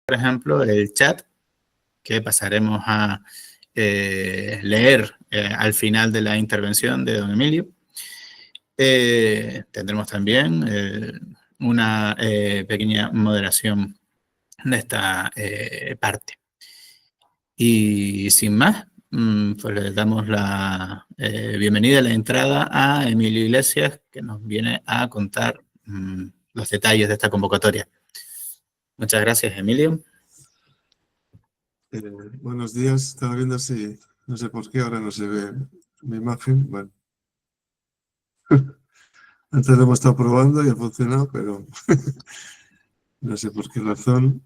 por ejemplo, el chat que pasaremos a leer al final de la intervención de don Emilio. Tendremos también una pequeña moderación de esta parte. Y sin más, pues le damos la bienvenida, la entrada a Emilio Iglesias, que nos viene a contar los detalles de esta convocatoria. Muchas gracias, Emilio. Buenos días. Estaba viendo si, no sé por qué ahora no se ve mi imagen. Bueno, antes lo hemos estado probando y ha funcionado, pero no sé por qué razón.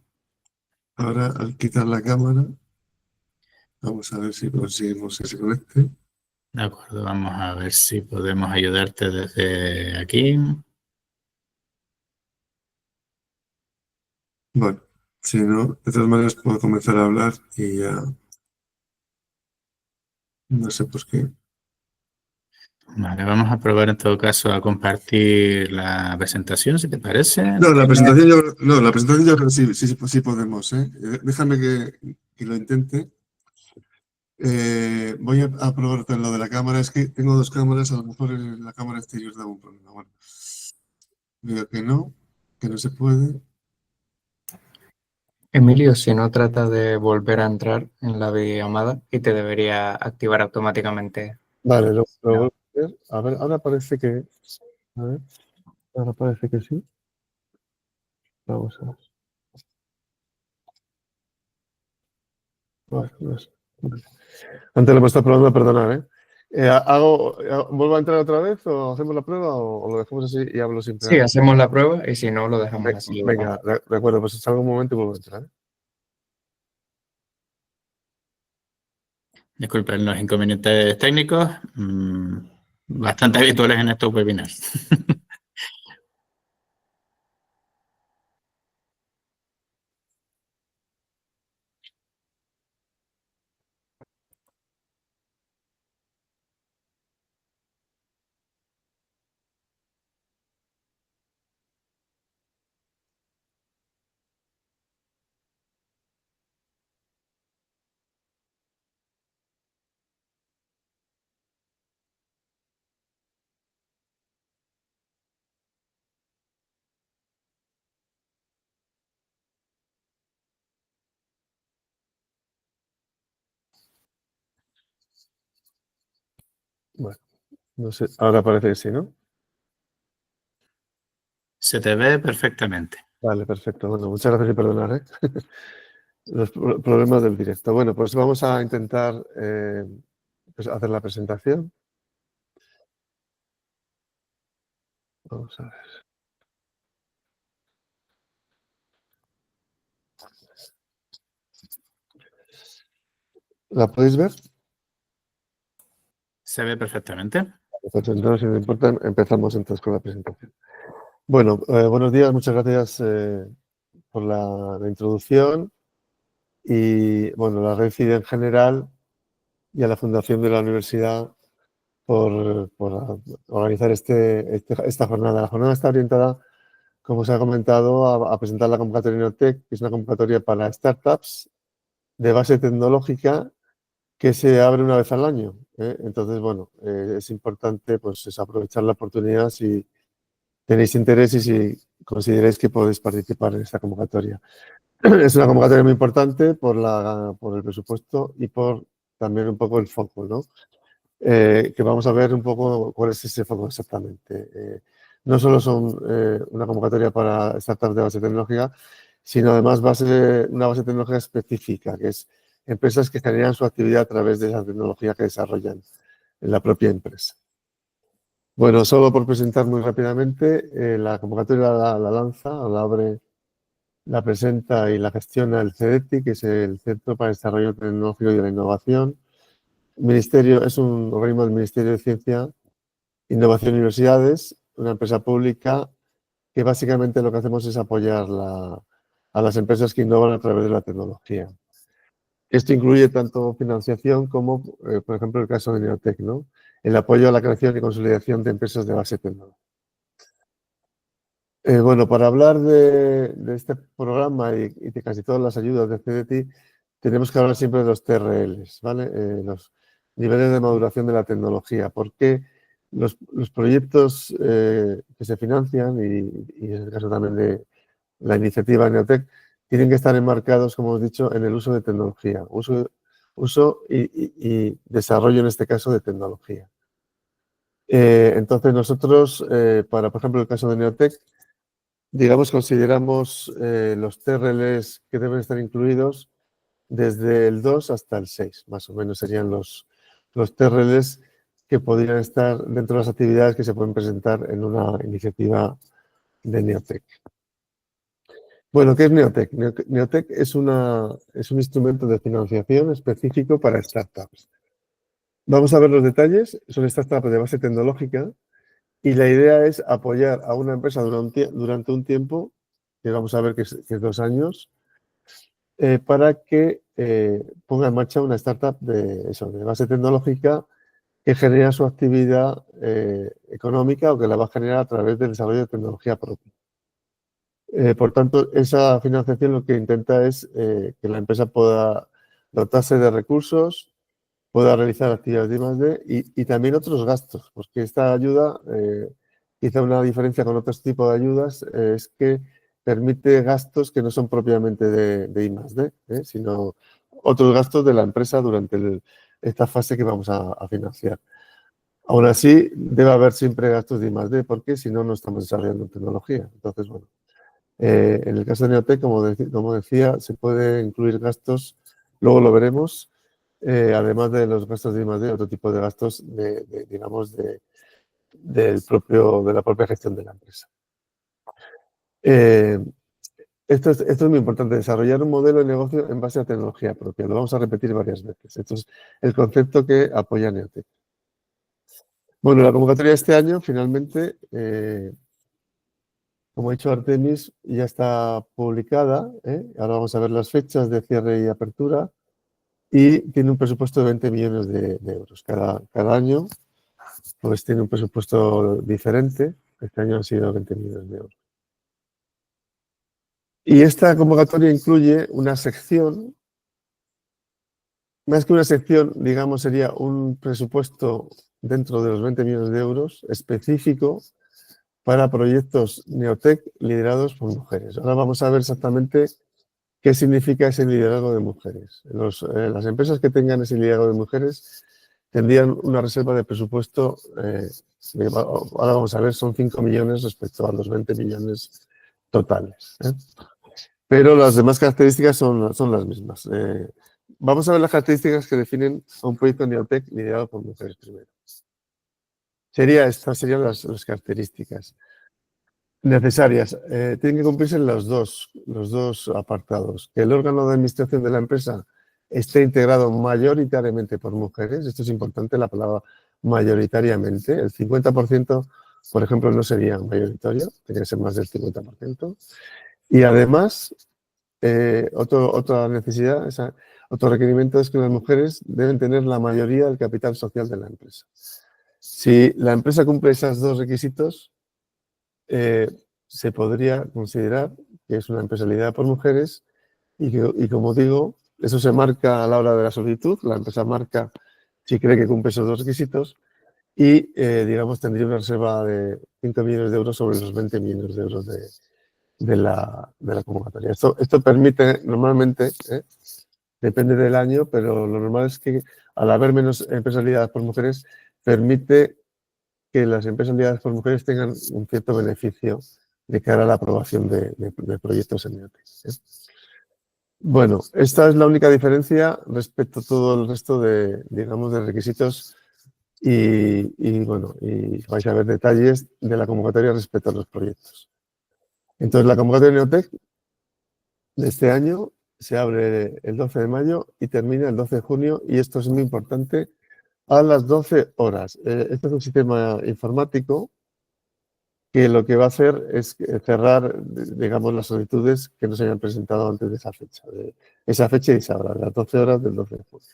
Ahora, al quitar la cámara, vamos a ver si conseguimos que se conecte. De acuerdo, vamos a ver si podemos ayudarte desde aquí. Bueno, si no, de todas maneras puedo comenzar a hablar y ya no sé por qué. Vale, vamos a probar en todo caso a compartir la presentación, si te parece. No, la presentación yo creo que sí podemos, ¿eh? Déjame que lo intente. Voy a probar lo de la cámara. Es que tengo dos cámaras, a lo mejor la cámara exterior da un problema. Bueno, veo que no se puede. Emilio, si no, trata de volver a entrar en la videollamada y te debería activar automáticamente. Vale, lo vuelvo a hacer. A ver, ahora parece que... A ver, ahora parece que sí. Vamos a ver. Bueno, no sé. Antes lo hemos estado probando, perdonar, ¿eh? ¿Vuelvo a entrar otra vez o hacemos la prueba o lo dejamos así y hablo sin Sí, prueba? hacemos la prueba y si no, lo dejamos así. Venga, de acuerdo, pues salgo un momento y vuelvo a entrar, ¿eh? Disculpen los inconvenientes técnicos, bastante habituales en estos webinars. Bueno, no sé, ahora parece que sí, ¿no? Se te ve perfectamente. Vale, perfecto. Bueno, muchas gracias y perdonar, ¿eh? Los problemas del directo. Bueno, pues vamos a intentar pues hacer la presentación. Vamos a ver. ¿La podéis ver? Se ve perfectamente. Pues entonces, si no importa, empezamos entonces con la presentación. Bueno, buenos días, muchas gracias por la introducción y, bueno, la Red CIDE en general y a la Fundación de la Universidad por organizar esta jornada. La jornada está orientada, como se ha comentado, a presentar la convocatoria Inotec, que es una convocatoria para startups de base tecnológica que se abre una vez al año, ¿eh? Entonces, bueno, es importante pues, aprovechar la oportunidad si tenéis interés y si consideráis que podéis participar en esta convocatoria. Es una convocatoria muy importante por el presupuesto y por también un poco el foco, ¿no? Que vamos a ver un poco cuál es ese foco exactamente. No solo son una convocatoria para startups de base tecnológica, sino además una base tecnológica específica, que es empresas que generan su actividad a través de esa tecnología que desarrollan en la propia empresa. Bueno, solo por presentar muy rápidamente, la convocatoria la lanza, la abre, la presenta y la gestiona el CEDETI, que es el Centro para el Desarrollo Tecnológico y de la Innovación. El Ministerio es un organismo del Ministerio de Ciencia, Innovación y Universidades, una empresa pública que básicamente lo que hacemos es apoyar a las empresas que innovan a través de la tecnología. Esto incluye tanto financiación como, por ejemplo, el caso de Neotec, ¿no? El apoyo a la creación y consolidación de empresas de base tecnológica. Bueno, para hablar de este programa y de casi todas las ayudas de CDTI, tenemos que hablar siempre de los TRLs, ¿vale? Los niveles de maduración de la tecnología. Porque los proyectos que se financian, y en el caso también de la iniciativa Neotec, tienen que estar enmarcados, como hemos dicho, en el uso de tecnología. Uso y desarrollo, en este caso, de tecnología. Entonces, nosotros, por ejemplo, el caso de Neotec, digamos, consideramos los TRLs que deben estar incluidos desde el 2 hasta el 6, más o menos serían los TRLs que podrían estar dentro de las actividades que se pueden presentar en una iniciativa de Neotec. Bueno, ¿qué es Neotec? Neotec es un instrumento de financiación específico para startups. Vamos a ver los detalles. Son startups de base tecnológica. Y la idea es apoyar a una empresa durante un tiempo, que vamos a ver que es 2 años, para que ponga en marcha una startup de base tecnológica que genera su actividad económica o que la va a generar a través del desarrollo de tecnología propia. Por tanto, esa financiación lo que intenta es que la empresa pueda dotarse de recursos, pueda realizar actividades de I+D y también otros gastos, porque esta ayuda, quizá una diferencia con otros tipos de ayudas, es que permite gastos que no son propiamente de I+D, sino otros gastos de la empresa durante esta fase que vamos a financiar. Aún así, debe haber siempre gastos de I+D, porque si no, no estamos desarrollando tecnología. Entonces, bueno, en el caso de Neotec, como decía, se puede incluir gastos, luego lo veremos, además de los gastos de I+D, otro tipo de gastos digamos, de la propia gestión de la empresa. Esto es muy importante, desarrollar un modelo de negocio en base a tecnología propia. Lo vamos a repetir varias veces. Esto es el concepto que apoya Neotec. Bueno, la convocatoria de este año, finalmente, como ha dicho Artemis, ya está publicada. Ahora vamos a ver las fechas de cierre y apertura. Y tiene un presupuesto de 20 millones de euros. Cada año pues tiene un presupuesto diferente. Este año han sido 20 millones de euros. Y esta convocatoria incluye una sección, más que una sección, digamos, sería un presupuesto dentro de los 20 millones de euros específico para proyectos Neotec liderados por mujeres. Ahora vamos a ver exactamente qué significa ese liderazgo de mujeres. Las empresas que tengan ese liderazgo de mujeres tendrían una reserva de presupuesto, ahora vamos a ver, son 5 millones respecto a los 20 millones totales. Pero las demás características son las mismas. Vamos a ver las características que definen a un proyecto Neotec liderado por mujeres primero. Estas serían las características necesarias. Tienen que cumplirse los dos apartados. Que el órgano de administración de la empresa esté integrado mayoritariamente por mujeres. Esto es importante, la palabra mayoritariamente. El 50%, por ejemplo, no sería mayoritario, tendría que ser más del 50%. Y además, otra necesidad, otro requerimiento es que las mujeres deben tener la mayoría del capital social de la empresa. Si la empresa cumple esos dos requisitos, se podría considerar que es una empresa liderada por mujeres y como digo, eso se marca a la hora de la solicitud, la empresa marca si cree que cumple esos dos requisitos y, digamos, tendría una reserva de 5 millones de euros sobre los 20 millones de euros de la convocatoria. Esto permite normalmente, depende del año, pero lo normal es que al haber menos empresas lideradas por mujeres, permite que las empresas lideradas por mujeres tengan un cierto beneficio de cara a la aprobación de proyectos en Neotec. Bueno, esta es la única diferencia respecto a todo el resto digamos, de requisitos y vais a ver detalles de la convocatoria respecto a los proyectos. Entonces, la convocatoria de Neotec de este año se abre el 12 de mayo y termina el 12 de junio y esto es muy importante, a las 12 horas. Este es un sistema informático que lo que va a hacer es cerrar, digamos, las solicitudes que no se hayan presentado antes de esa fecha y esa hora, las 12 horas del 12 de junio.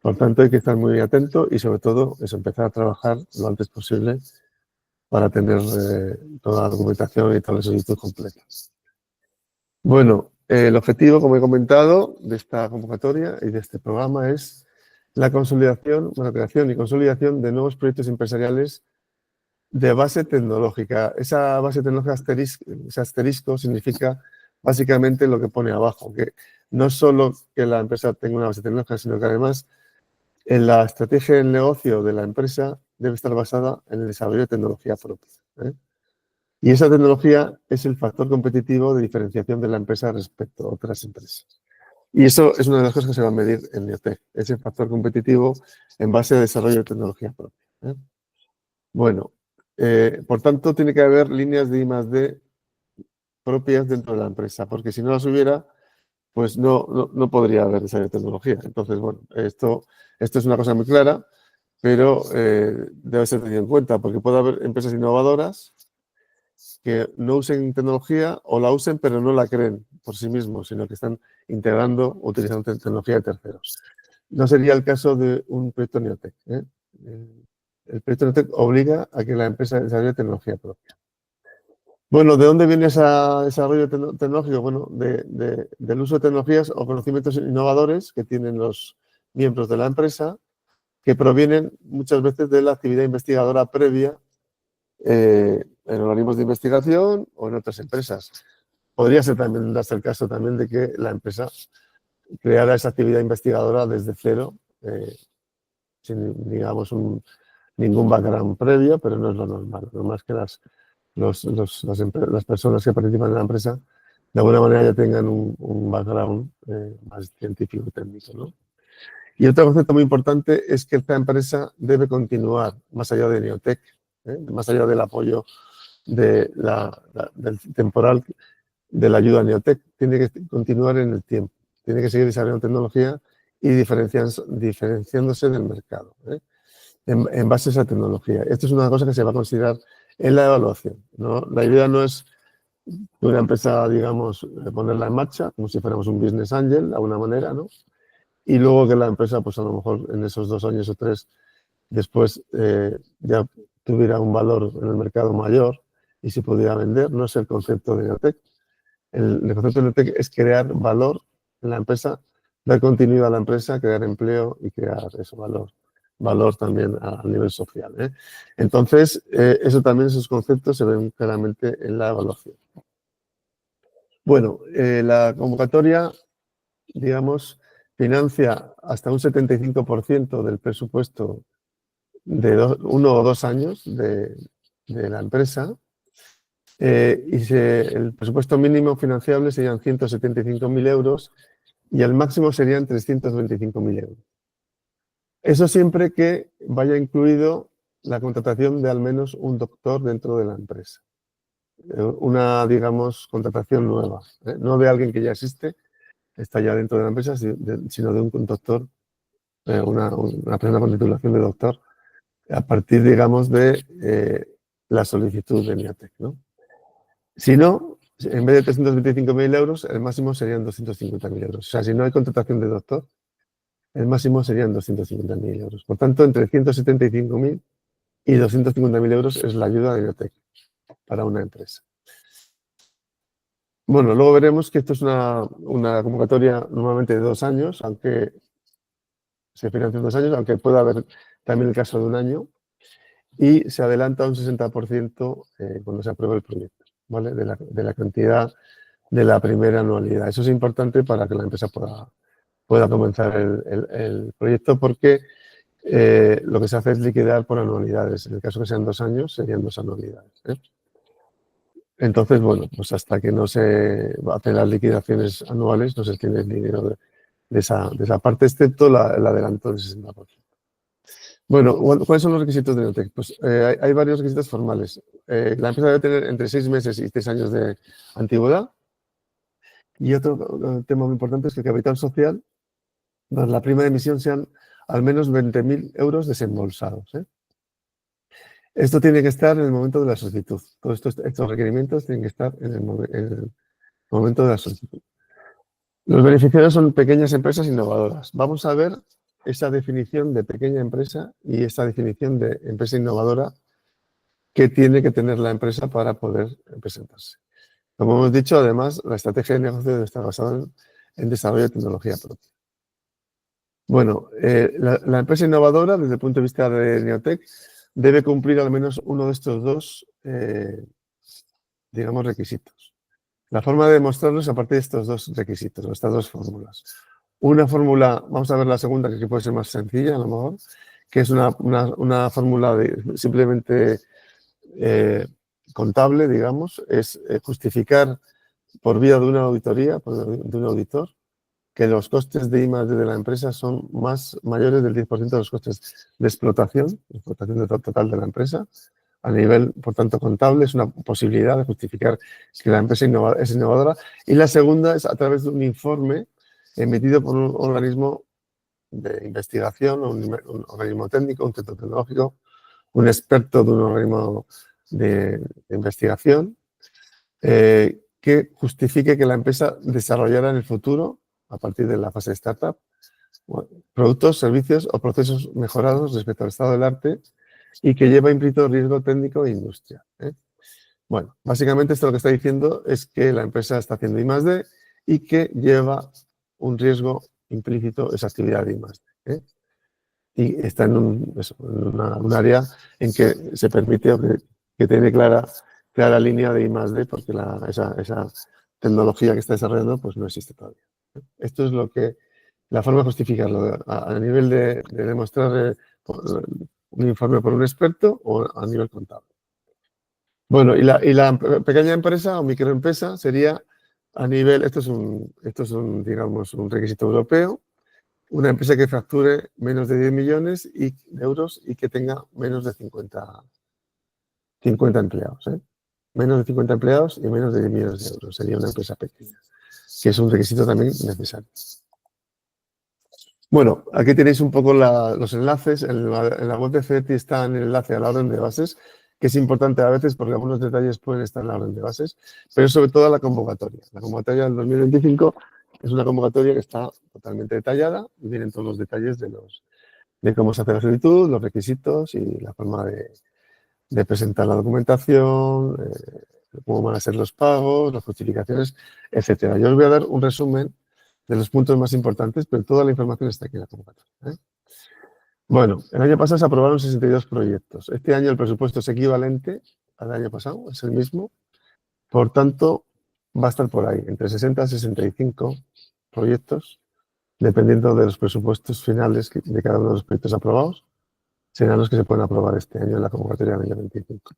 Por tanto, hay que estar muy atento y, sobre todo, empezar a trabajar lo antes posible para tener toda la documentación y toda la solicitud completa. Bueno, el objetivo, como he comentado, de esta convocatoria y de este programa es la consolidación, creación y consolidación de nuevos proyectos empresariales de base tecnológica. Esa base tecnológica ese asterisco significa básicamente lo que pone abajo, que no solo que la empresa tenga una base tecnológica, sino que además en la estrategia del negocio de la empresa debe estar basada en el desarrollo de tecnología propia. Y esa tecnología es el factor competitivo de diferenciación de la empresa respecto a otras empresas. Y eso es una de las cosas que se va a medir en Neotec, ese factor competitivo en base a desarrollo de tecnología propia. Bueno, por tanto, tiene que haber líneas de I+D propias dentro de la empresa, porque si no las hubiera, pues no podría haber desarrollo de tecnología. Entonces, bueno, esto es una cosa muy clara, pero debe ser tenido en cuenta, porque puede haber empresas innovadoras que no usen tecnología o la usen pero no la creen por sí mismos, sino que están integrando o utilizando tecnología de terceros. No sería el caso de un proyecto Neotec. El proyecto Neotec obliga a que la empresa desarrolle tecnología propia. Bueno, ¿de dónde viene ese desarrollo tecnológico? Bueno, del uso de tecnologías o conocimientos innovadores que tienen los miembros de la empresa, que provienen muchas veces de la actividad investigadora previa en organismos de investigación o en otras empresas. Podría ser también darse el caso también de que la empresa creara esa actividad investigadora desde cero, sin, digamos, ningún background previo, pero no es lo normal. Lo normal es que las personas que participan en la empresa de alguna manera ya tengan un background más científico y técnico, ¿no? Y otro concepto muy importante es que esta empresa debe continuar más allá de Neotec, más allá del apoyo del temporal de la ayuda a Neotec, tiene que continuar en el tiempo, tiene que seguir desarrollando tecnología y diferenciándose del mercado en base a esa tecnología. Esto es una cosa que se va a considerar en la evaluación, ¿no? La idea no es de una empresa, digamos, ponerla en marcha, como si fuéramos un business angel, de alguna manera, ¿no? Y luego que la empresa, pues a lo mejor en esos 2 años o 3, después ya tuviera un valor en el mercado mayor y se pudiera vender. No es el concepto de Neotec. El concepto de Neotec es crear valor en la empresa, dar continuidad a la empresa, crear empleo y crear ese valor también a nivel social. Entonces, eso también, esos conceptos se ven claramente en la evaluación. Bueno, la convocatoria, digamos, financia hasta un 75% del presupuesto de 1 o 2 años de la empresa y el presupuesto mínimo financiable serían 175.000 euros y el máximo serían 325.000 euros. Eso siempre que vaya incluido la contratación de al menos un doctor dentro de la empresa. Una, digamos, contratación nueva, no de alguien que ya existe, está ya dentro de la empresa, sino de un doctor, una persona con titulación de doctor, a partir, digamos, de la solicitud de Neotec, ¿no? Si no, en vez de 325.000 euros, el máximo serían 250.000 euros. O sea, si no hay contratación de doctor, el máximo serían 250.000 euros. Por tanto, entre 175.000 y 250.000 euros es la ayuda de Neotec para una empresa. Bueno, luego veremos que esto es una convocatoria normalmente de 2 años, aunque se financia en 2 años, aunque pueda haber también el caso de 1 año, y se adelanta un 60% cuando se aprueba el proyecto, ¿vale? De la cantidad de la primera anualidad. Eso es importante para que la empresa pueda comenzar el proyecto, porque lo que se hace es liquidar por anualidades. En el caso que sean 2 años, serían 2 anualidades. Entonces, bueno, pues hasta que no se hacen las liquidaciones anuales, no se tiene el dinero de esa parte, excepto el adelanto del 60%. Bueno, ¿cuáles son los requisitos de Neotec? Pues hay varios requisitos formales. La empresa debe tener entre 6 meses y 3 años de antigüedad. Y otro tema muy importante es que el capital social, la prima de emisión, sean al menos 20.000 euros desembolsados. Esto tiene que estar en el momento de la solicitud. Todos estos requerimientos tienen que estar en el momento de la solicitud. Los beneficiarios son pequeñas empresas innovadoras. Vamos a ver esa definición de pequeña empresa y esa definición de empresa innovadora que tiene que tener la empresa para poder presentarse. Como hemos dicho, además, la estrategia de negocio debe estar basada en desarrollo de tecnología propia. Bueno, la empresa innovadora, desde el punto de vista de Neotec, debe cumplir al menos uno de estos dos, digamos, requisitos. La forma de demostrarlo es a partir de estos dos requisitos, o estas dos fórmulas. Una fórmula, vamos a ver la segunda, que puede ser más sencilla, a lo mejor, que es una fórmula simplemente contable, digamos, es justificar por vía de una auditoría, de un auditor, que los costes de I+D de la empresa son mayores del 10% de los costes de explotación total de la empresa. A nivel, por tanto, contable, es una posibilidad de justificar que la empresa es innovadora. Y la segunda es a través de un informe emitido por un organismo de investigación, un organismo técnico, un centro tecnológico, un experto de un organismo de investigación, que justifique que la empresa desarrollará en el futuro, a partir de la fase de startup, productos, servicios o procesos mejorados respecto al estado del arte y que lleva implícito riesgo técnico e industrial. Bueno, básicamente esto lo que está diciendo es que la empresa está haciendo I+D y que lleva un riesgo implícito esa actividad de I+D. Y está en un área en que se permite o que tiene clara línea de I+D porque esa tecnología que está desarrollando pues no existe todavía. Esto es la forma de justificarlo a nivel de demostrar un informe por un experto o a nivel contable. Bueno, y la pequeña empresa o microempresa sería a nivel, esto es digamos, un requisito europeo, una empresa que facture menos de 10 millones de euros y que tenga menos de 50 empleados. Menos de 50 empleados y menos de 10 millones de euros. Sería una empresa pequeña, que es un requisito también necesario. Bueno, aquí tenéis un poco los enlaces. En la web de CETI está el enlace a la orden de bases, que es importante a veces porque algunos detalles pueden estar en la orden de bases, pero sobre todo la convocatoria. La convocatoria del 2025 es una convocatoria que está totalmente detallada y vienen todos los detalles de cómo se hace la solicitud, los requisitos y la forma de presentar la documentación, cómo van a ser los pagos, las justificaciones, etcétera. Yo os voy a dar un resumen de los puntos más importantes, pero toda la información está aquí en la convocatoria. Bueno, el año pasado se aprobaron 62 proyectos. Este año el presupuesto es equivalente al año pasado, es el mismo. Por tanto, va a estar por ahí, entre 60 y 65 proyectos, dependiendo de los presupuestos finales de cada uno de los proyectos aprobados, serán los que se pueden aprobar este año en la convocatoria del año 25.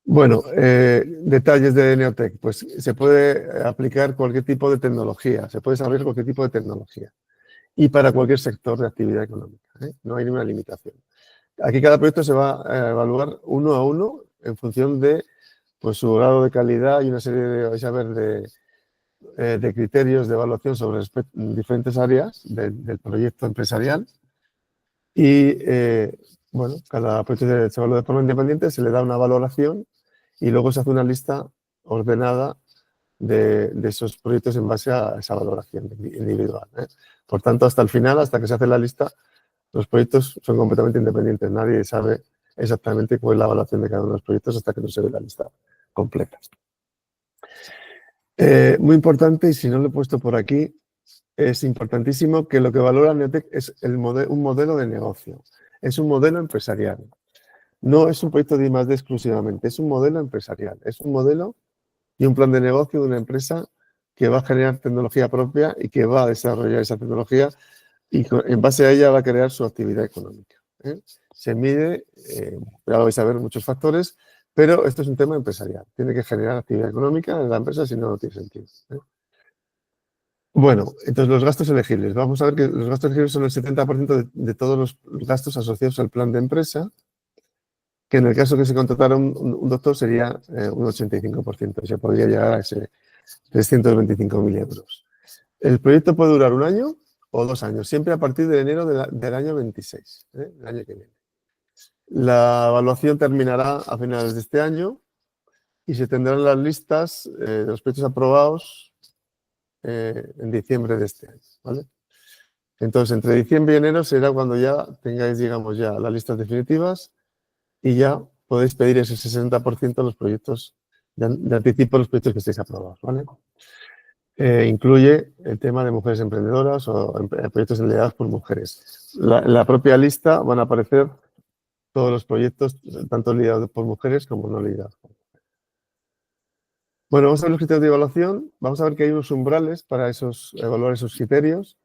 Bueno, detalles de Neotec. Pues se puede aplicar cualquier tipo de tecnología, se puede desarrollar cualquier tipo de tecnología y para cualquier sector de actividad económica. No hay ninguna limitación. Aquí cada proyecto se va a evaluar uno a uno en función de pues, su grado de calidad y una serie de criterios de evaluación sobre diferentes áreas del proyecto empresarial. Y bueno, cada proyecto se evalúa de forma independiente, se le da una valoración y luego se hace una lista ordenada de esos proyectos en base a esa valoración individual. Por tanto, hasta el final, hasta que se hace la lista, los proyectos son completamente independientes. Nadie sabe exactamente cuál es la evaluación de cada uno de los proyectos hasta que no se ve la lista completa. Muy importante, y si no lo he puesto por aquí, es importantísimo que lo que valora Neotec es un modelo de negocio. Es un modelo empresarial. No es un proyecto de I+D exclusivamente, es un modelo empresarial. Es un modelo y un plan de negocio de una empresa que va a generar tecnología propia y que va a desarrollar esa tecnología y en base a ella va a crear su actividad económica. Se mide, ya lo vais a ver, muchos factores, pero esto es un tema empresarial. Tiene que generar actividad económica en la empresa, si no, no tiene sentido. Bueno, entonces los gastos elegibles. Vamos a ver que los gastos elegibles son el 70% de todos los gastos asociados al plan de empresa, que en el caso que se contratara un doctor sería un 85%, se podría llegar a ese 325.000 euros. El proyecto puede durar 1 año o 2 años, siempre a partir de enero del año 26, el año que viene. La evaluación terminará a finales de este año y se tendrán las listas de los proyectos aprobados en diciembre de este año, ¿vale? Entonces, entre diciembre y enero será cuando ya tengáis, digamos, ya las listas definitivas y ya podéis pedir ese 60% de los proyectos, de anticipo los proyectos que estéis aprobados, ¿vale? Incluye el tema de mujeres emprendedoras o proyectos liderados por mujeres. En la propia lista van a aparecer todos los proyectos, tanto liderados por mujeres como no liderados por mujeres. Bueno, vamos a ver los criterios de evaluación. Vamos a ver que hay unos umbrales para evaluar esos criterios,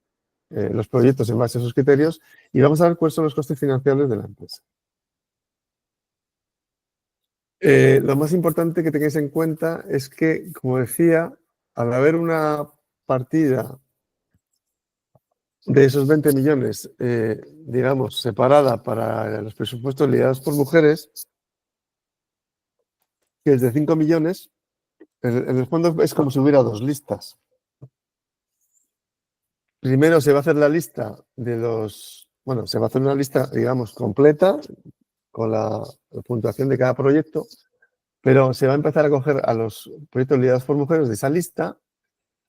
los proyectos en base a esos criterios, y vamos a ver cuáles son los costes financieros de la empresa. Lo más importante que tengáis en cuenta es que, como decía, al haber una partida de esos 20 millones, digamos, separada para los presupuestos liderados por mujeres, que es de 5 millones, en el fondo es como si hubiera dos listas. Primero se va a hacer la lista de los... Bueno, se va a hacer una lista, digamos, completa, con la puntuación de cada proyecto, pero se va a empezar a coger a los proyectos liderados por mujeres de esa lista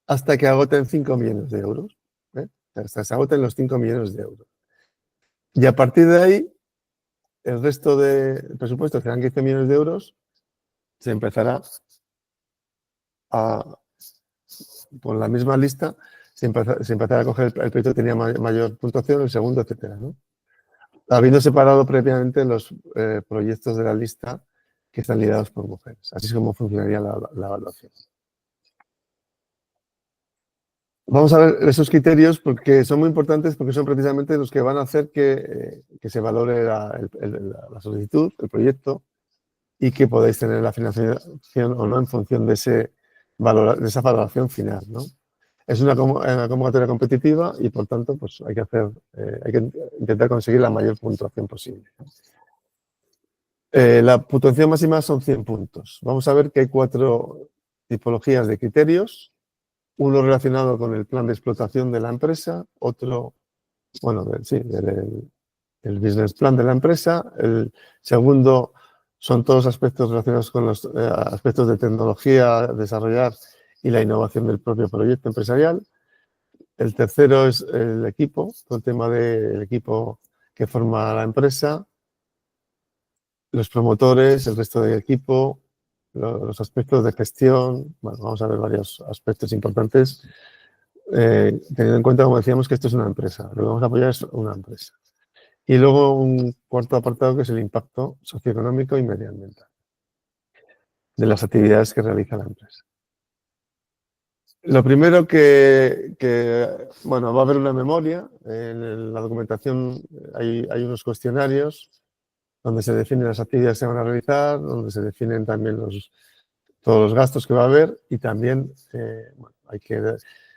hasta que agoten 5 millones de euros. Hasta que se agoten los 5 millones de euros. Y a partir de ahí, el resto de presupuestos, que serán 15 millones de euros, se empezará por la misma lista, se empezará a coger el proyecto que tenía mayor puntuación, el segundo, etcétera, ¿no? Habiendo separado previamente los proyectos de la lista que están liderados por mujeres. Así es como funcionaría la evaluación. Vamos a ver esos criterios porque son muy importantes, porque son precisamente los que van a hacer que se valore la solicitud, el proyecto, y que podáis tener la financiación o no en función de esa valoración final, ¿no? Es una convocatoria competitiva y, por tanto, pues hay que intentar conseguir la mayor puntuación posible. La puntuación máxima son 100 puntos. Vamos a ver que hay 4 tipologías de criterios. Uno relacionado con el plan de explotación de la empresa, otro, bueno, el business plan de la empresa. El segundo son todos aspectos relacionados con los aspectos de tecnología a desarrollar y la innovación del propio proyecto empresarial. El tercero es el equipo, todo el tema del equipo que forma la empresa, los promotores, el resto del equipo, los aspectos de gestión. Bueno, vamos a ver varios aspectos importantes, teniendo en cuenta, como decíamos, que esto es una empresa. Lo que vamos a apoyar es una empresa. Y luego un cuarto apartado que es el impacto socioeconómico y medioambiental de las actividades que realiza la empresa. Lo primero bueno, va a haber una memoria. En la documentación hay unos cuestionarios donde se definen las actividades que se van a realizar, donde se definen también todos los gastos que va a haber y también bueno, hay que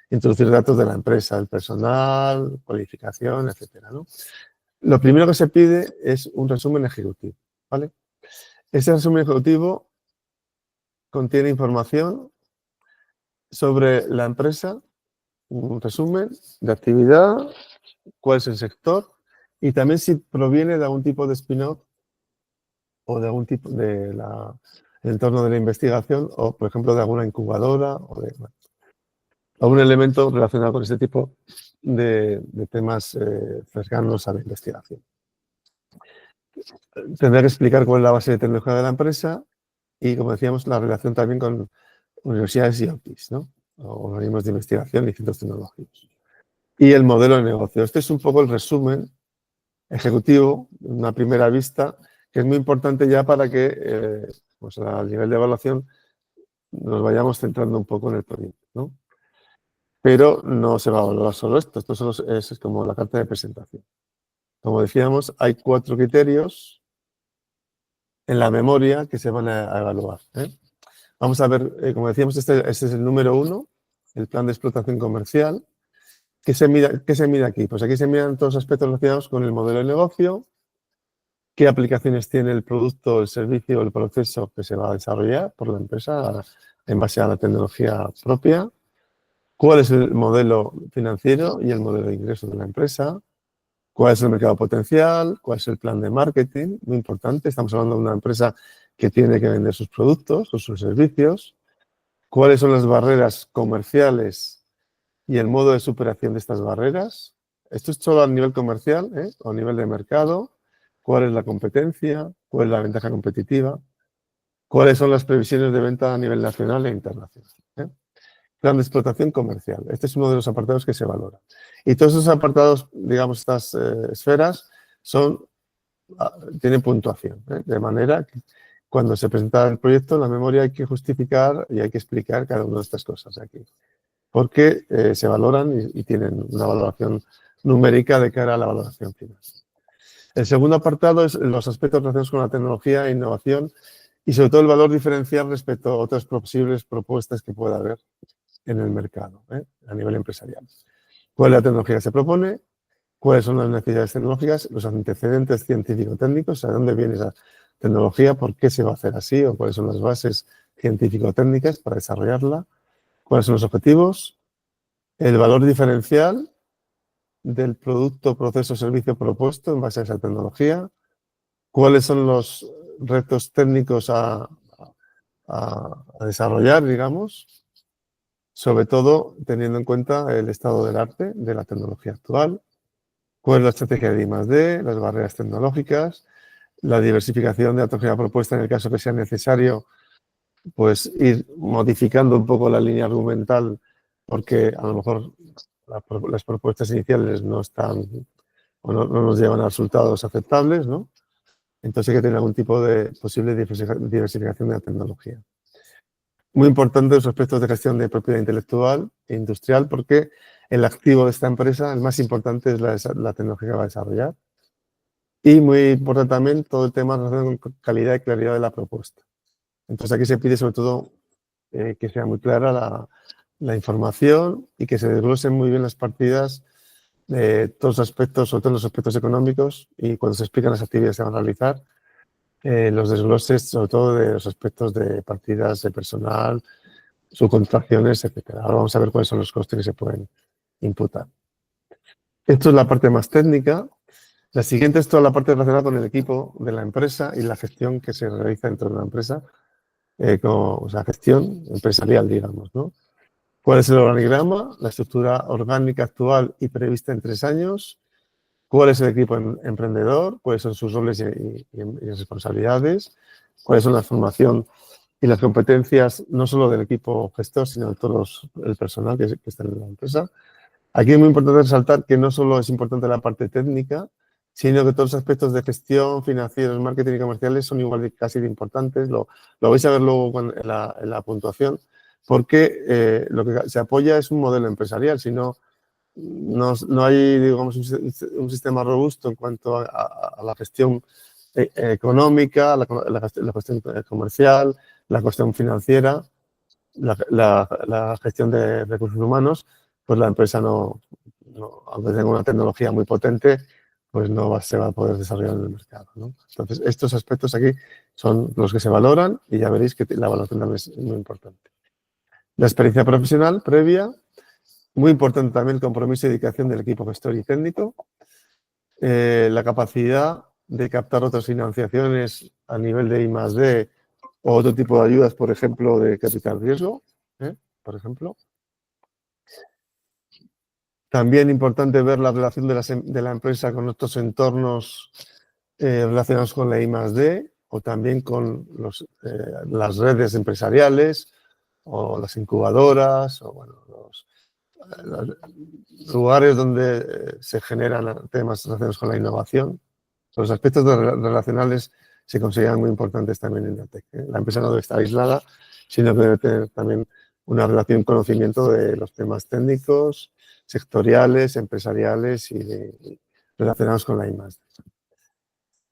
introducir datos de la empresa, el personal, cualificación, etcétera, ¿no? Lo primero que se pide es un resumen ejecutivo, ¿vale? Ese resumen ejecutivo contiene información sobre la empresa, un resumen de actividad, cuál es el sector y también si proviene de algún tipo de spin-off o de algún tipo del entorno de la investigación o, por ejemplo, de alguna incubadora o de algún elemento relacionado con este tipo de temas cercanos a la investigación. Tendrá que explicar cuál es la base de tecnología de la empresa y, como decíamos, la relación también con universidades y OPIs, ¿no? O organismos de investigación y centros tecnológicos. Y el modelo de negocio. Este es un poco el resumen ejecutivo, una primera vista, que es muy importante ya para que, pues a nivel de evaluación, nos vayamos centrando un poco en el proyecto, ¿no? Pero no se va a valorar solo esto. Esto solo es como la carta de presentación. Como decíamos, hay 4 criterios en la memoria que se van a evaluar, ¿eh? Vamos a ver, como decíamos, este es el número 1, el plan de explotación comercial. ¿Qué se mide aquí? Pues aquí se miran todos los aspectos relacionados con el modelo de negocio, qué aplicaciones tiene el producto, el servicio o el proceso que se va a desarrollar por la empresa en base a la tecnología propia, cuál es el modelo financiero y el modelo de ingresos de la empresa, cuál es el mercado potencial, cuál es el plan de marketing, muy importante, estamos hablando de una empresa que tiene que vender sus productos o sus servicios, cuáles son las barreras comerciales y el modo de superación de estas barreras. Esto es solo a nivel comercial, o a nivel de mercado. cuál es la competencia, cuál es la ventaja competitiva, cuáles son las previsiones de venta a nivel nacional e internacional. Plan de explotación comercial. Este es uno de los apartados que se valora. Y todos esos apartados, digamos, estas esferas, tienen puntuación. De manera que cuando se presenta el proyecto, en la memoria hay que justificar y hay que explicar cada una de estas cosas aquí. Porque se valoran y tienen una valoración numérica de cara a la valoración final. El segundo apartado es los aspectos relacionados con la tecnología e innovación y sobre todo el valor diferencial respecto a otras posibles propuestas que pueda haber en el mercado, a nivel empresarial. ¿Cuál es la tecnología que se propone? ¿Cuáles son las necesidades tecnológicas? Los antecedentes científico-técnicos, ¿de dónde viene esa tecnología? ¿Por qué se va a hacer así? ¿O cuáles son las bases científico-técnicas para desarrollarla? ¿Cuáles son los objetivos? El valor diferencial del producto, proceso o servicio propuesto en base a esa tecnología. ¿Cuáles son los retos técnicos a desarrollar, digamos? Sobre todo teniendo en cuenta el estado del arte de la tecnología actual, cuál es la estrategia de I+D, las barreras tecnológicas, la diversificación de la tecnología propuesta en el caso que sea necesario, pues ir modificando un poco la línea argumental porque a lo mejor las propuestas iniciales no están o no nos llevan a resultados aceptables, ¿no? Entonces hay que tener algún tipo de posible diversificación de la tecnología. Muy importante los aspectos de gestión de propiedad intelectual e industrial porque el activo de esta empresa, el más importante es la tecnología que va a desarrollar. Y muy importante también todo el tema relacionado con calidad y claridad de la propuesta. Entonces aquí se pide sobre todo que sea muy clara la información y que se desglosen muy bien las partidas de todos los aspectos, sobre todo los aspectos económicos y cuando se explican las actividades que se van a realizar, los desgloses sobre todo de los aspectos de partidas de personal, subcontracciones, etc. Ahora vamos a ver cuáles son los costes que se pueden imputar. Esto es la parte más técnica. La siguiente es toda la parte relacionada con el equipo de la empresa y la gestión que se realiza dentro de la empresa, o sea, gestión empresarial, digamos, ¿no? ¿Cuál es el organigrama? La estructura orgánica actual y prevista en 3 años. ¿Cuál es el equipo emprendedor? ¿Cuáles son sus roles y responsabilidades? ¿Cuáles son la formación y las competencias no solo del equipo gestor, sino de todo el personal que está en la empresa? Aquí es muy importante resaltar que no solo es importante la parte técnica, sino que todos los aspectos de gestión, financieros, marketing y comerciales son igual de casi de importantes. Lo vais a ver luego en la puntuación, porque lo que se apoya es un modelo empresarial, si no hay, digamos, un sistema robusto en cuanto a la gestión económica, la gestión comercial, la cuestión financiera, la gestión de recursos humanos, pues la empresa aunque tenga una tecnología muy potente, pues no se va a poder desarrollar en el mercado, ¿no? Entonces, estos aspectos aquí son los que se valoran y ya veréis que la valoración también es muy importante. La experiencia profesional previa, muy importante también el compromiso y dedicación del equipo gestor y técnico, la capacidad de captar otras financiaciones a nivel de I+D o otro tipo de ayudas, por ejemplo, de capital riesgo, por ejemplo. También importante ver la relación de la empresa con otros entornos relacionados con la I+D o también con las redes empresariales o las incubadoras o bueno, los lugares donde se generan temas relacionados con la innovación. Los aspectos relacionales se consideran muy importantes también en la TEC. La empresa no debe estar aislada, sino que debe tener también una relación, conocimiento de los temas técnicos, sectoriales, empresariales y relacionados con la I+D.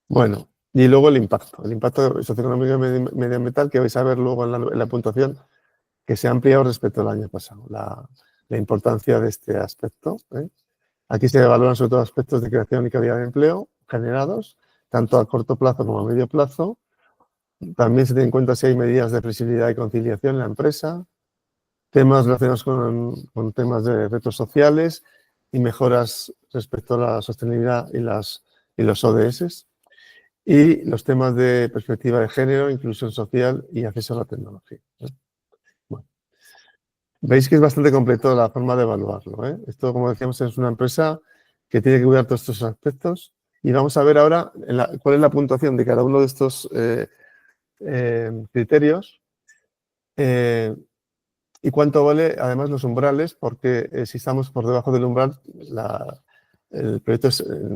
Bueno, y luego el impacto socioeconómico y medioambiental que vais a ver luego en la puntuación que se ha ampliado respecto al año pasado, la importancia de este aspecto. Aquí se valoran sobre todo aspectos de creación y calidad de empleo generados, tanto a corto plazo como a medio plazo. También se tiene en cuenta si hay medidas de flexibilidad y conciliación en la empresa, temas relacionados con temas de retos sociales y mejoras respecto a la sostenibilidad y los ODS. Y los temas de perspectiva de género, inclusión social y acceso a la tecnología. Bueno. Veis que es bastante completo la forma de evaluarlo. Esto, como decíamos, es una empresa que tiene que cuidar todos estos aspectos Y vamos a ver ahora cuál es la puntuación de cada uno de estos criterios y cuánto vale además los umbrales, porque si estamos por debajo del umbral, el proyecto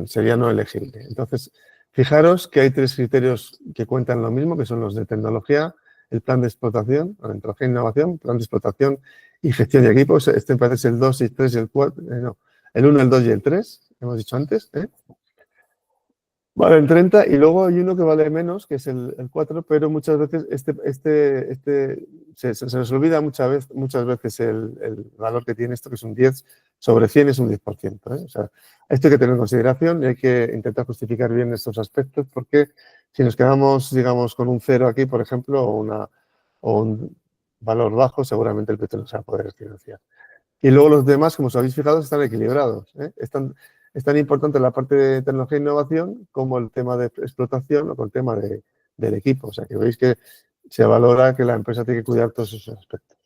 sería no elegible. Entonces, fijaros que hay 3 criterios que cuentan lo mismo, que son los de tecnología, el plan de explotación, la tecnología e innovación, plan de explotación y gestión de equipos. Este me parece el 2, el 3 y el 4, no, el 1, el 2 y el 3, hemos dicho antes. Vale, el 30 y luego hay uno que vale menos, que es el 4, pero muchas veces se nos olvida muchas veces el valor que tiene esto, que es un 10 sobre 100, es un 10%. O sea, esto hay que tener en consideración y hay que intentar justificar bien estos aspectos, porque si nos quedamos, digamos, con un 0 aquí, por ejemplo, o un valor bajo, seguramente el proyecto no se va a poder financiar. Y luego los demás, como os habéis fijado, están equilibrados. Es tan importante la parte de tecnología e innovación como el tema de explotación o el tema del equipo. O sea, que veis que se valora que la empresa tiene que cuidar todos esos aspectos.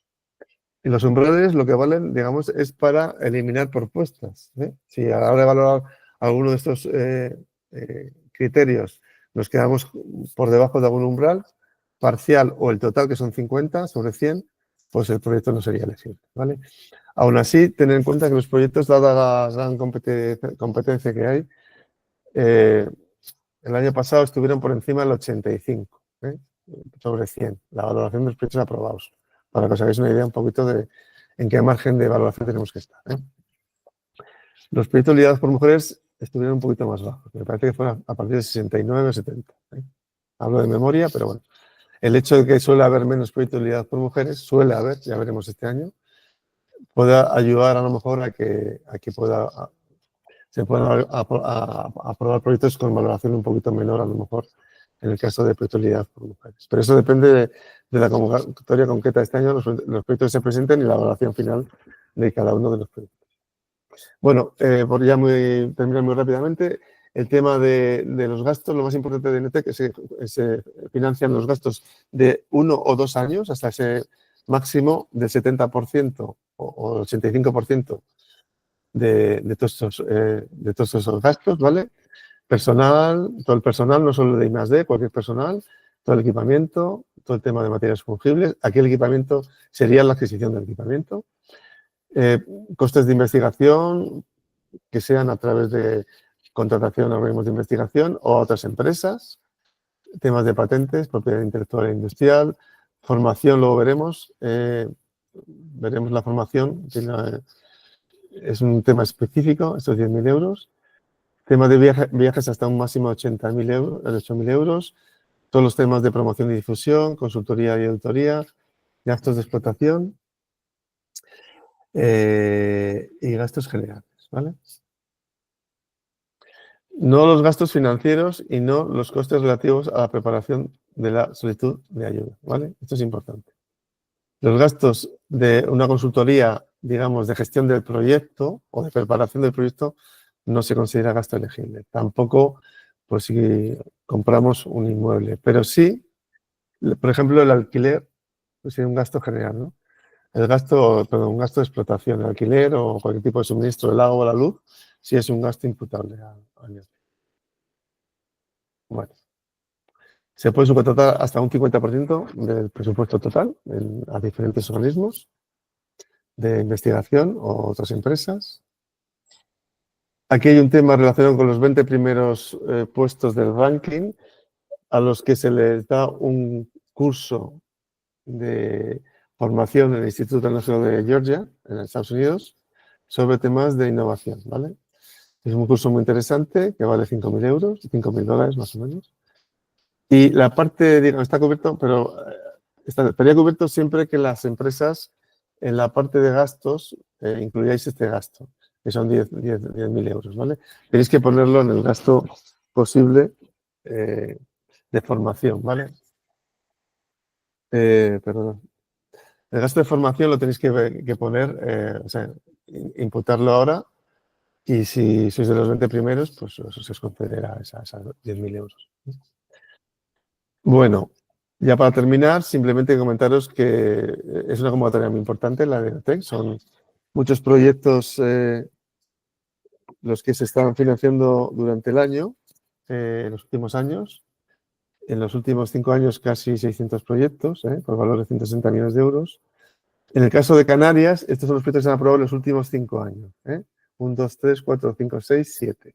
Y los umbrales lo que valen, digamos, es para eliminar propuestas. Si a la hora de valorar alguno de estos criterios nos quedamos por debajo de algún umbral, parcial o el total, que son 50 sobre 100, pues el proyecto no sería elegible, ¿vale? Aún así, tener en cuenta que los proyectos, dada la gran competencia que hay, el año pasado estuvieron por encima del 85 sobre 100, la valoración de los proyectos aprobados, para que os hagáis una idea un poquito de en qué margen de valoración tenemos que estar. Los proyectos liderados por mujeres estuvieron un poquito más bajos, me parece que fueron a partir de 69 o 70. Hablo de memoria, pero bueno. El hecho de que suele haber menos proyectos liderados por mujeres, suele haber, ya veremos este año, pueda ayudar a lo mejor a que se puedan aprobar proyectos con valoración un poquito menor, a lo mejor, en el caso de proyectos liderados por mujeres. Pero eso depende de la convocatoria concreta de este año, los proyectos que se presenten y la valoración final de cada uno de los proyectos. Bueno, por ya terminar muy rápidamente, el tema de los gastos, lo más importante de NTEC es que se financian los gastos de 1 o 2 años, hasta ese máximo del 70% o 85% de todos esos gastos, ¿vale? Personal, todo el personal, no solo de I+D, cualquier personal, todo el equipamiento, todo el tema de materiales fungibles. Aquí el equipamiento sería la adquisición del equipamiento. Costes de investigación que sean a través de contratación a organismos de investigación o a otras empresas. Temas de patentes, propiedad intelectual e industrial. Formación, luego veremos. Veremos la formación, es un tema específico, estos 10.000 euros. Tema de viajes hasta un máximo de 8.000 euros. Todos los temas de promoción y difusión, consultoría y auditoría, gastos de explotación y gastos generales, ¿vale? No los gastos financieros y no los costes relativos a la preparación de la solicitud de ayuda, ¿vale? Esto es importante. Los gastos de una consultoría, digamos, de gestión del proyecto o de preparación del proyecto no se considera gasto elegible. Tampoco, pues si compramos un inmueble, pero sí, por ejemplo, el alquiler pues, sería un gasto general, ¿no? Un gasto de explotación, el alquiler o cualquier tipo de suministro del agua o la luz, sí es un gasto imputable al año. Bueno. Se puede subcontratar hasta un 50% del presupuesto total a diferentes organismos de investigación o otras empresas. Aquí hay un tema relacionado con los 20 primeros puestos del ranking, a los que se les da un curso de formación en el Instituto Tecnológico de Georgia, en Estados Unidos, sobre temas de innovación, ¿vale? Es un curso muy interesante que vale 5.000 euros, 5.000 dólares más o menos. Y la parte, digamos, está cubierto, pero estaría cubierto siempre que las empresas, en la parte de gastos, incluyáis este gasto, que son 10.000 euros, ¿vale? Tenéis que ponerlo en el gasto posible de formación, ¿vale? Perdón. El gasto de formación lo tenéis que poner, o sea, imputarlo ahora, y si sois de los 20 primeros, pues se os concederá esas 10.000 euros. Bueno, ya para terminar, simplemente comentaros que es una convocatoria muy importante, la de NTEC. Son muchos proyectos los que se están financiando durante el año en los últimos años. En los últimos 5 años casi 600 proyectos, por valor de 160 millones de euros. En el caso de Canarias, estos son los proyectos que se han aprobado en los últimos 5 años. 1, 2, 3, 4, 5, 6, 7.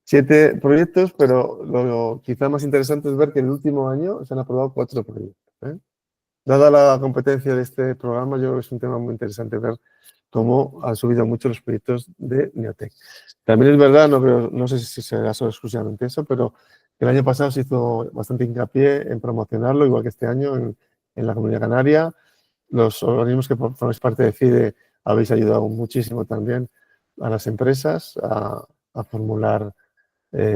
7 proyectos, pero lo quizá más interesante es ver que en el último año se han aprobado 4 proyectos. Dada la competencia de este programa, yo creo que es un tema muy interesante ver cómo han subido mucho los proyectos de Neotec. También es verdad, no sé si será solo exclusivamente eso, pero el año pasado se hizo bastante hincapié en promocionarlo, igual que este año en la Comunidad Canaria. Los organismos que formáis parte de CIDE habéis ayudado muchísimo también a las empresas a formular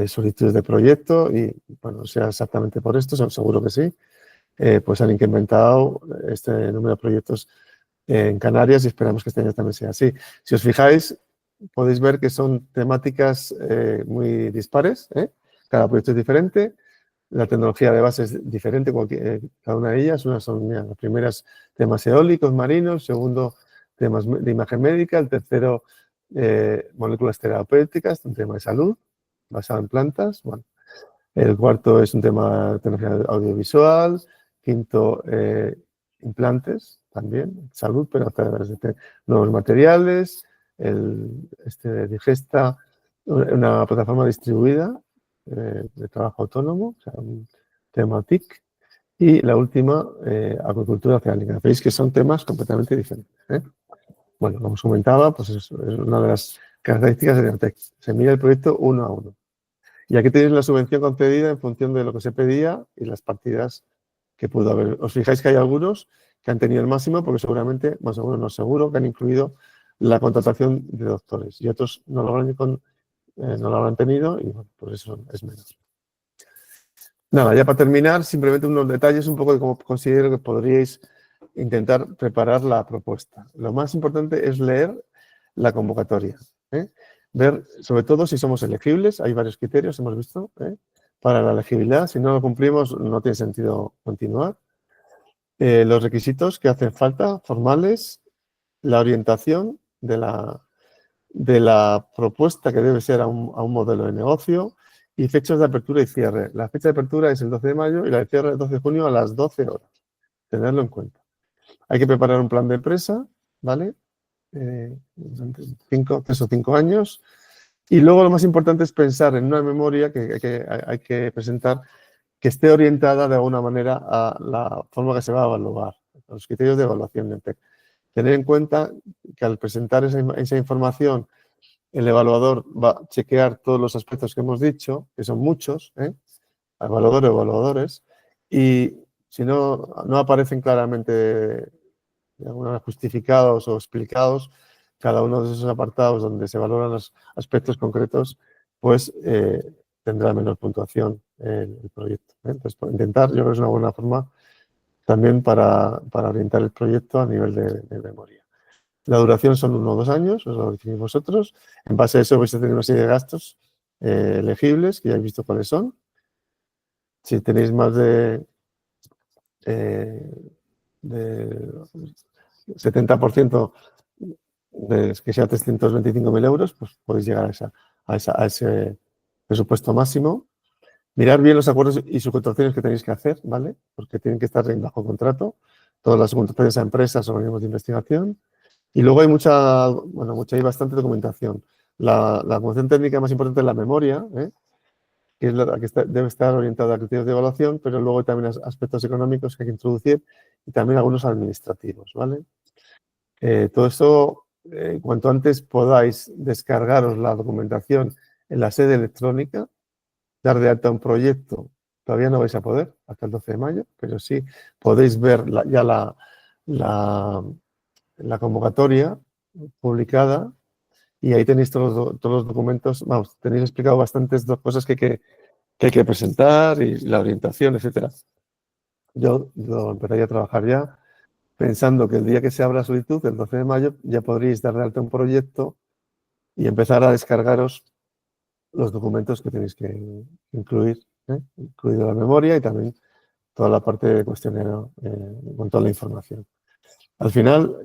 solicitudes de proyecto y, bueno, sea exactamente por esto, seguro que sí, pues han incrementado este número de proyectos en Canarias y esperamos que este año también sea así. Si os fijáis, podéis ver que son temáticas muy dispares, cada proyecto es diferente, la tecnología de base es diferente, cada una de ellas. Unas son, mira, las primeras temas eólicos, marinos, segundo temas de imagen médica, el tercero moléculas terapéuticas, un tema de salud basado en plantas, bueno. El cuarto es un tema de tecnología audiovisual, quinto implantes también, salud, pero a través de nuevos materiales, Digesta, una plataforma distribuida de trabajo autónomo, o sea, un tema TIC, y la última, acuicultura oceánica. Veis que son temas completamente diferentes. Bueno, como os comentaba, pues es una de las características de Neotec. Se mira el proyecto uno a uno. Y aquí tenéis la subvención concedida en función de lo que se pedía y las partidas que pudo haber. Os fijáis que hay algunos que han tenido el máximo porque seguramente, más seguro, no seguro, que han incluido la contratación de doctores y otros no lo habrán tenido y, bueno, pues eso es menos. Nada, ya para terminar, simplemente unos detalles un poco de cómo considero que podríais intentar preparar la propuesta. Lo más importante es leer la convocatoria, ver sobre todo si somos elegibles. Hay varios criterios, hemos visto, para la elegibilidad. Si no lo cumplimos, no tiene sentido continuar. Los requisitos que hacen falta, formales, la orientación de la propuesta que debe ser a un modelo de negocio y fechas de apertura y cierre. La fecha de apertura es el 12 de mayo y la de cierre el 12 de junio a las 12 horas. Tenerlo en cuenta. Hay que preparar un plan de empresa, ¿vale? 3 o 5 años. Y luego lo más importante es pensar en una memoria que hay que presentar que esté orientada de alguna manera a la forma que se va a evaluar, a los criterios de evaluación de EMPEC. Tener en cuenta que al presentar esa información, el evaluador va a chequear todos los aspectos que hemos dicho, que son muchos, evaluador o evaluadores, y si no aparecen claramente de alguna manera justificados o explicados cada uno de esos apartados donde se valoran los aspectos concretos, pues tendrá menor puntuación el proyecto. Entonces, por intentar, yo creo que es una buena forma también para orientar el proyecto a nivel de memoria. La duración son 1 o 2 años, os lo definís vosotros. En base a eso vais a tener una serie de gastos elegibles, que ya habéis visto cuáles son. Si tenéis más de 70% que sea 325.000 euros, pues podéis llegar a ese presupuesto máximo. Mirar bien los acuerdos y subcontrataciones que tenéis que hacer, ¿vale? Porque tienen que estar bajo contrato. Todas las subcontrataciones a empresas o organismos de investigación. Y luego hay hay bastante documentación. La documentación técnica más importante es la memoria, que es la que debe estar orientada a criterios de evaluación, pero luego hay también aspectos económicos que hay que introducir y también algunos administrativos, ¿vale? Todo esto, cuanto antes podáis descargaros la documentación en la sede electrónica, dar de alta un proyecto, todavía no vais a poder hasta el 12 de mayo, pero sí podéis ver ya la convocatoria publicada y ahí tenéis todos los documentos. Vamos, tenéis explicado bastantes cosas que hay que presentar y la orientación, etcétera. Yo empezaría a trabajar ya pensando que el día que se abra la solicitud, el 12 de mayo, ya podríais dar de alta un proyecto y empezar a descargaros los documentos que tenéis que incluir, incluido la memoria y también toda la parte de cuestionario con toda la información. Al final,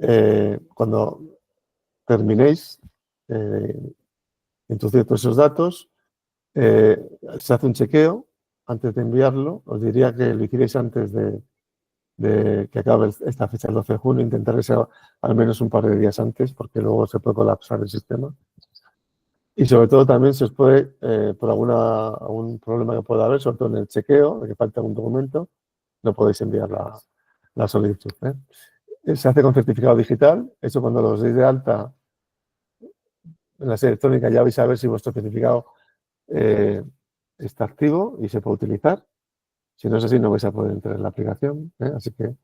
cuando terminéis, introducir todos esos datos, Se hace un chequeo antes de enviarlo. Os diría que lo hicierais antes de que acabe esta fecha, el 12 de junio, intentar que sea al menos un par de días antes, porque luego se puede colapsar el sistema. Y sobre todo también se os puede, por algún problema que pueda haber, sobre todo en el chequeo, de que falta algún documento, no podéis enviar la solicitud. Se hace con certificado digital. Eso cuando los deis de alta en la sede electrónica ya vais a ver si vuestro certificado está activo y se puede utilizar. Si no es así, no vais a poder entrar en la aplicación. Así que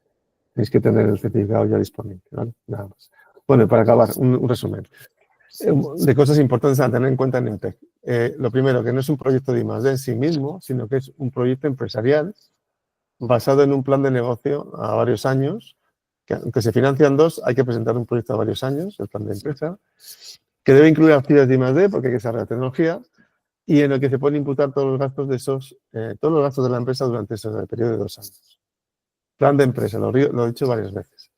tenéis que tener el certificado ya disponible. ¿Vale? Nada más. Bueno, y para acabar, un resumen de cosas importantes a tener en cuenta en Neotec. Lo primero, que no es un proyecto de I+D en sí mismo, sino que es un proyecto empresarial basado en un plan de negocio a varios años, que aunque se financian 2, hay que presentar un proyecto a varios años, el plan de empresa, que debe incluir actividades de I+D porque hay que desarrollar tecnología y en el que se pueden imputar todos los gastos todos los gastos de la empresa durante ese periodo de 2 años. Plan de empresa, lo he dicho varias veces.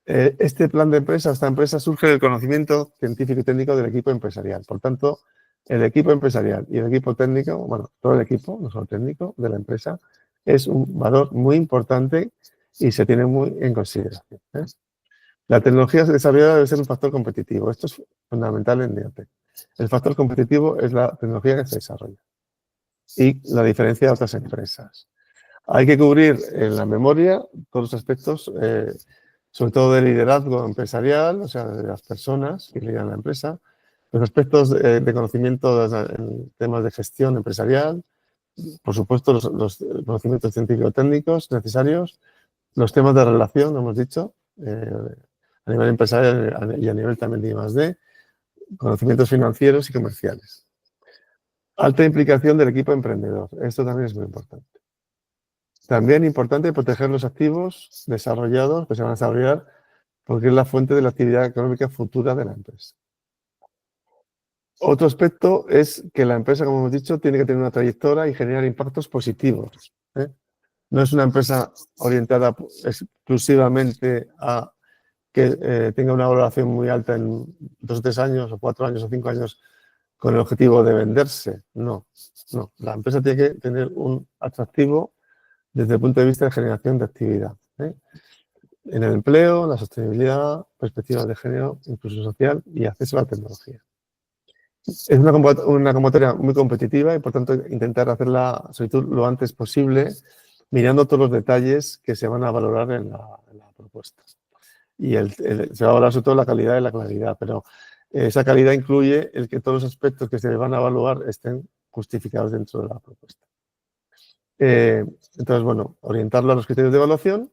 Este plan de empresa, esta empresa surge del conocimiento científico y técnico del equipo empresarial. Por tanto, el equipo empresarial y el equipo técnico, bueno, todo el equipo, no solo técnico, de la empresa, es un valor muy importante y se tiene muy en consideración. La tecnología desarrollada debe ser un factor competitivo. Esto es fundamental en Neotec. El factor competitivo es la tecnología que se desarrolla y la diferencia de otras empresas. Hay que cubrir en la memoria todos los aspectos, sobre todo de liderazgo empresarial, o sea, de las personas que lideran la empresa, los aspectos de conocimiento en temas de gestión empresarial, por supuesto los conocimientos científico-técnicos necesarios, los temas de relación, hemos dicho, a nivel empresarial y a nivel también de I+D, conocimientos financieros y comerciales. Alta implicación del equipo emprendedor, esto también es muy importante. También importante proteger los activos desarrollados que se van a desarrollar porque es la fuente de la actividad económica futura de la empresa. Otro aspecto es que la empresa, como hemos dicho, tiene que tener una trayectoria y generar impactos positivos. No es una empresa orientada exclusivamente a que tenga una valoración muy alta en 2 o 3 años, o 4 años, o 5 años, con el objetivo de venderse. No. La empresa tiene que tener un atractivo desde el punto de vista de generación de actividad. En el empleo, la sostenibilidad, perspectivas de género, inclusión social y acceso a la tecnología. Es una convocatoria muy competitiva y, por tanto, intentar hacer la solicitud lo antes posible, mirando todos los detalles que se van a valorar en la propuesta. Y se va a valorar sobre todo la calidad y la claridad, pero esa calidad incluye el que todos los aspectos que se van a evaluar estén justificados dentro de la propuesta. Entonces, bueno, orientarlo a los criterios de evaluación,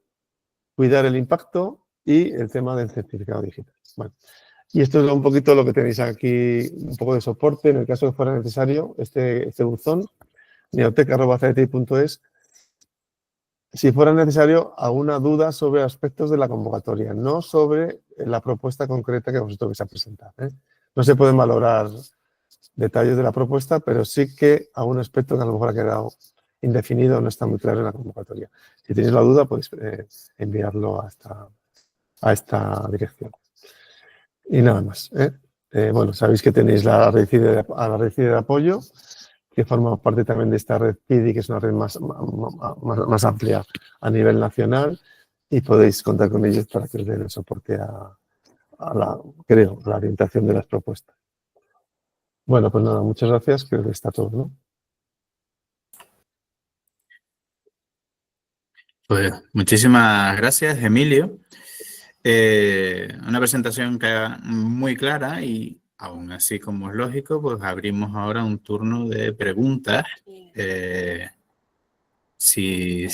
cuidar el impacto y el tema del certificado digital. Bueno, y esto es un poquito lo que tenéis aquí, un poco de soporte en el caso que fuera necesario, este buzón, neotec@ceti.es. Si fuera necesario, alguna duda sobre aspectos de la convocatoria, no sobre la propuesta concreta que vosotros vais a presentar. No se pueden valorar detalles de la propuesta, pero sí que algún aspecto que a lo mejor ha quedado indefinido o no está muy claro en la convocatoria. Si tenéis la duda, podéis enviarlo a esta dirección. Y nada más. Bueno, sabéis que tenéis la red CIDE de apoyo, que forma parte también de esta red CIDI, que es una red más amplia a nivel nacional, y podéis contar con ellos para que os den el soporte a la orientación de las propuestas. Bueno, pues nada, muchas gracias, creo que está todo, ¿no? Pues muchísimas gracias, Emilio. Una presentación muy clara y aún así, como es lógico, pues abrimos ahora un turno de preguntas. Si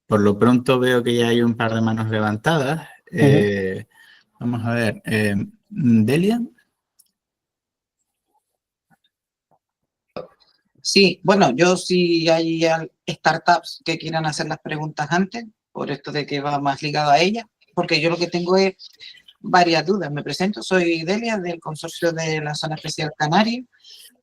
por lo pronto veo que ya hay un par de manos levantadas. Vamos a ver. Delia. Sí, bueno, yo si hay startups que quieran hacer las preguntas antes, por esto de que va más ligado a ella, porque yo lo que tengo es varias dudas. Me presento, soy Delia del consorcio de la Zona Especial Canaria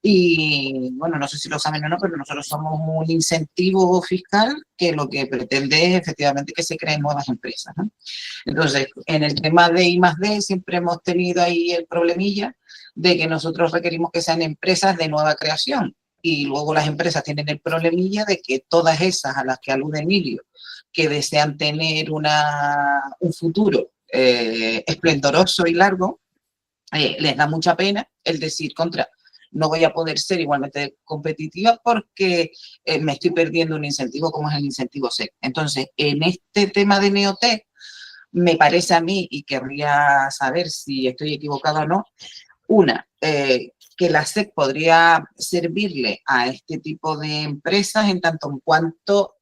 y, bueno, no sé si lo saben o no, pero nosotros somos un incentivo fiscal que lo que pretende es efectivamente que se creen nuevas empresas, ¿no? Entonces, en el tema de I+D siempre hemos tenido ahí el problemilla de que nosotros requerimos que sean empresas de nueva creación y luego las empresas tienen el problemilla de que todas esas a las que alude Emilio, que desean tener un futuro esplendoroso y largo, les da mucha pena el decir, no voy a poder ser igualmente competitiva porque me estoy perdiendo un incentivo como es el incentivo SEC. Entonces, en este tema de Neotec, me parece a mí, y querría saber si estoy equivocada o no, que la SEC podría servirle a este tipo de empresas en tanto en cuanto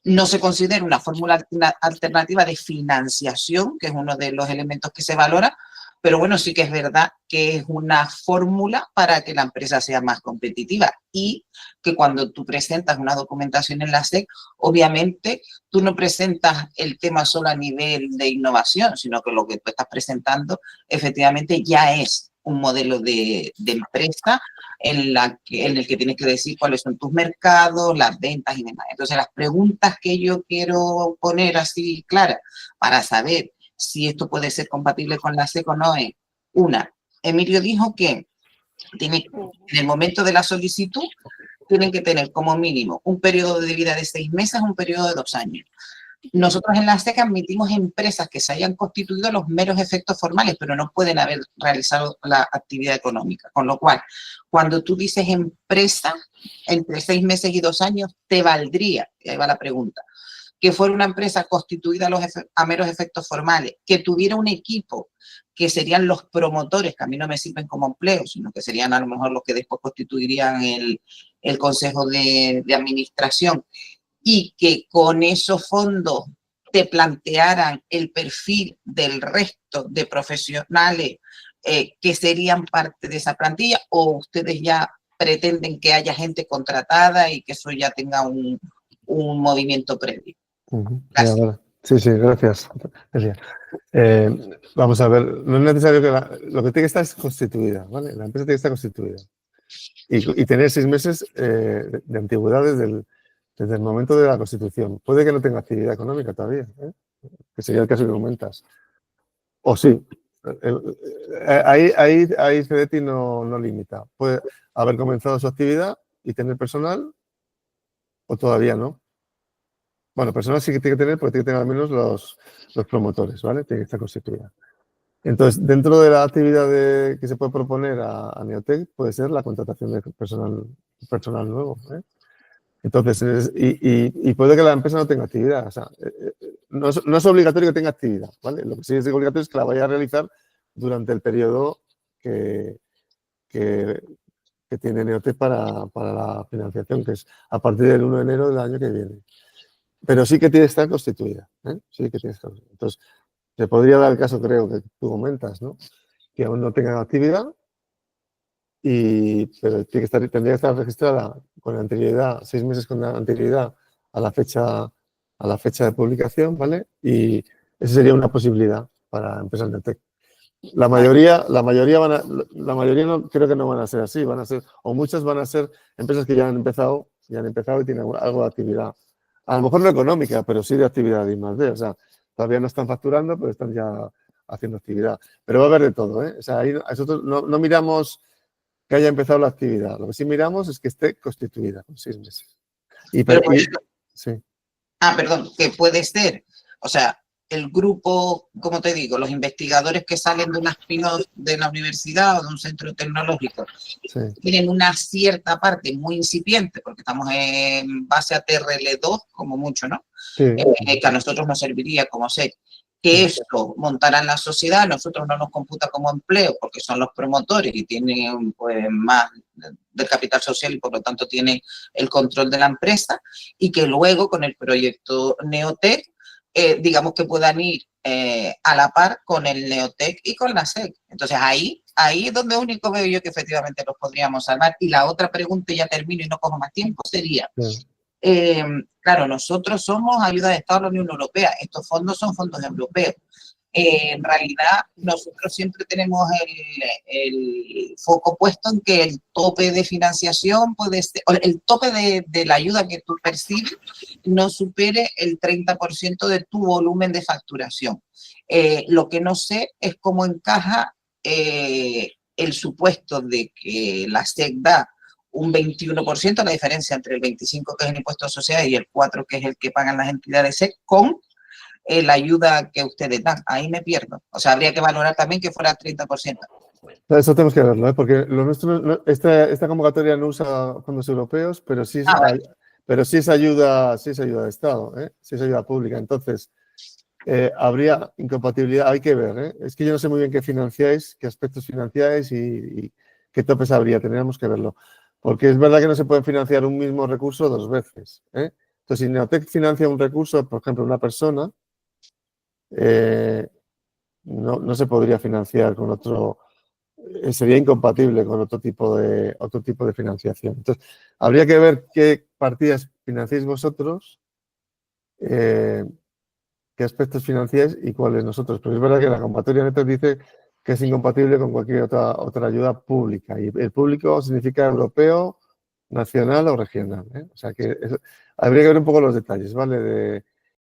no se considera una fórmula alternativa de financiación, que es uno de los elementos que se valora, pero bueno, sí que es verdad que es una fórmula para que la empresa sea más competitiva y que cuando tú presentas una documentación en la SEC, obviamente tú no presentas el tema solo a nivel de innovación, sino que lo que tú estás presentando efectivamente ya es un modelo de empresa en el que tienes que decir cuáles son tus mercados, las ventas y demás. Entonces, las preguntas que yo quiero poner así claras para saber si esto puede ser compatible con la SEC o no es, Emilio dijo que en el momento de la solicitud tienen que tener como mínimo un periodo de vida de 6 meses, un periodo de 2 años. Nosotros en la SEC admitimos empresas que se hayan constituido los meros efectos formales, pero no pueden haber realizado la actividad económica. Con lo cual, cuando tú dices empresa, entre 6 meses y 2 años, te valdría, y ahí va la pregunta, que fuera una empresa constituida a meros efectos formales, que tuviera un equipo que serían los promotores, que a mí no me sirven como empleo, sino que serían a lo mejor los que después constituirían el consejo de administración, y que con esos fondos te plantearan el perfil del resto de profesionales que serían parte de esa plantilla, o ustedes ya pretenden que haya gente contratada y que eso ya tenga un movimiento previo. Gracias. Sí, gracias. Vamos a ver, no es necesario que lo que tiene que estar es constituida, ¿vale? La empresa tiene que estar constituida y tener 6 meses de antigüedad desde el momento de la constitución. Puede que no tenga actividad económica todavía, que sería el caso que comentas. O sí. Ahí CDTI no limita. Puede haber comenzado su actividad y tener personal o todavía no. Bueno, personal sí que tiene que tener, porque tiene que tener al menos los promotores, ¿vale? Tiene que estar constituida. Entonces, dentro de la actividad que se puede proponer a Neotec, puede ser la contratación de personal nuevo, ¿eh? Entonces, y puede que la empresa no tenga actividad. O sea, no es obligatorio que tenga actividad, ¿vale? Lo que sí es obligatorio es que la vaya a realizar durante el periodo que tiene Neotec para la financiación, que es a partir del 1 de enero del año que viene. Pero sí que tiene que estar constituida, ¿eh? Sí que tiene que estar constituida. Entonces, se podría dar el caso, creo, que tú comentas, ¿no? Que aún no tengan actividad, pero tendría que estar registrada con anterioridad, 6 meses con anterioridad a la fecha de publicación, ¿vale? Y esa sería una posibilidad para empresas de tech. La mayoría no, creo que no van a ser así, o muchas van a ser empresas que ya han empezado y tienen algo de actividad. A lo mejor no económica, pero sí de actividad de I+D. O sea, todavía no están facturando, pero están ya haciendo actividad. Pero va a haber de todo, ¿eh? O sea, ahí nosotros no miramos que haya empezado la actividad. Lo que sí miramos es que esté constituida con 6 meses. Sí. Perdón, que puede ser, o sea, el grupo, como te digo, los investigadores que salen de unas pinos de la universidad o de un centro tecnológico, sí, tienen una cierta parte muy incipiente, porque estamos en base a TRL2, como mucho, ¿no? Sí. Que a nosotros nos serviría como SEC. Que esto montará en la sociedad, a nosotros no nos computa como empleo, porque son los promotores y tienen pues, más del capital social y por lo tanto tienen el control de la empresa, y que luego con el proyecto Neotec, digamos que puedan ir a la par con el Neotec y con la SEC. Entonces ahí es donde único veo yo que efectivamente los podríamos salvar. Y la otra pregunta, y ya termino y no cojo más tiempo, sería, claro, nosotros somos ayuda de Estado de la Unión Europea, estos fondos son fondos europeos. En realidad, nosotros siempre tenemos el foco puesto en que el tope de financiación puede ser, o el tope de la ayuda que tú percibes no supere el 30% de tu volumen de facturación. Lo que no sé es cómo encaja el supuesto de que la SEC da un 21%, la diferencia entre el 25% que es el impuesto de sociedades y el 4% que es el que pagan las entidades SEC, con la ayuda que ustedes dan. Ahí me pierdo. O sea, habría que valorar también que fuera 30%. Eso tenemos que verlo, ¿eh? Porque lo nuestro, esta convocatoria no usa fondos europeos, pero sí, Vale. pero sí es ayuda de Estado, ¿eh? Sí es ayuda pública. Entonces, habría incompatibilidad, hay que ver, ¿eh? Es que yo no sé muy bien qué financiáis, qué aspectos financiáis y qué topes habría, tendríamos que verlo. Porque es verdad que no se puede financiar un mismo recurso dos veces, ¿eh? Entonces, si Neotec financia un recurso, por ejemplo, una persona, no se podría financiar con otro, sería incompatible con otro tipo de financiación. Entonces, habría que ver qué partidas financiáis vosotros, qué aspectos financiáis y cuáles nosotros. Pero es verdad que la convocatoria NETEC dice que es incompatible con cualquier otra ayuda pública. Y el público significa europeo, nacional o regional, ¿eh? O sea que habría que ver un poco los detalles, ¿vale?